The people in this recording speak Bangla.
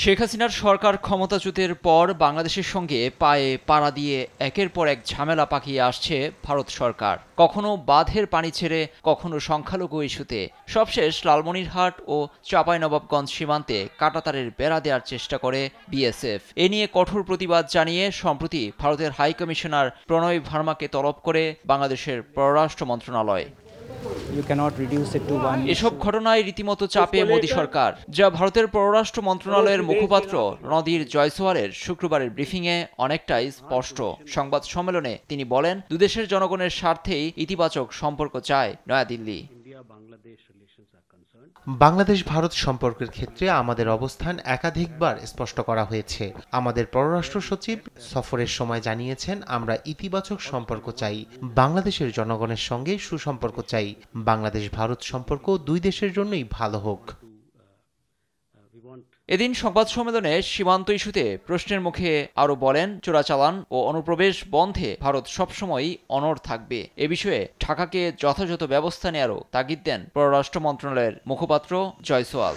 শেখ হাসিনার সরকার ক্ষমতাচ্যুতের পর বাংলাদেশের সঙ্গে পায়ে পাড়া দিয়ে একের পর এক ঝামেলা পাকিয়ে আসছে ভারত সরকার। কখনো বাঁধের পানি ছেড়ে, কখনো সংখ্যালঘু ইস্যুতে, সবশেষ লালমনিরহাট ও চাঁপাইনবাবগঞ্জ সীমান্তে কাঁটাতারের বেড়া দেওয়ার চেষ্টা করে বিএসএফ। এ নিয়ে কঠোর প্রতিবাদ জানিয়ে সম্প্রতি ভারতের হাই কমিশনার প্রণয় ভার্মাকে তলব করে বাংলাদেশের পররাষ্ট্র মন্ত্রণালয়। এসব ঘটনায় রীতিমতো চাপে মোদী সরকার, যা ভারতের পররাষ্ট্র মন্ত্রণালয়ের মুখপাত্র রণধীর জয়সওয়ালের শুক্রবারের ব্রিফিংয়ে অনেকটাই স্পষ্ট। সংবাদ সম্মেলনে তিনি বলেন, দুদেশের জনগণের স্বার্থেই ইতিবাচক সম্পর্ক চায় নয়াদিল্লি। বাংলাদেশ ভারত সম্পর্কের ক্ষেত্রে আমাদের অবস্থান একাধিকবার স্পষ্ট করা হয়েছে। আমাদের পররাষ্ট্র সচিব সফরের সময় জানিয়েছেন, আমরা ইতিবাচক সম্পর্ক চাই, বাংলাদেশের জনগণের সঙ্গে সুসম্পর্ক চাই। বাংলাদেশ ভারত সম্পর্ক দুই দেশের জন্যই ভালো হোক। এদিন সংবাদ সম্মেলনে সীমান্ত ইস্যুতে প্রশ্নের মুখে আরও বলেন, চোরাচালান ও অনুপ্রবেশ বন্ধে ভারত সবসময়ই অনড় থাকবে। এ বিষয়ে ঢাকাকে যথাযথ ব্যবস্থা নেয়ারও তাগিদ দেন পররাষ্ট্র মন্ত্রণালয়ের মুখপাত্র জয়সওয়াল।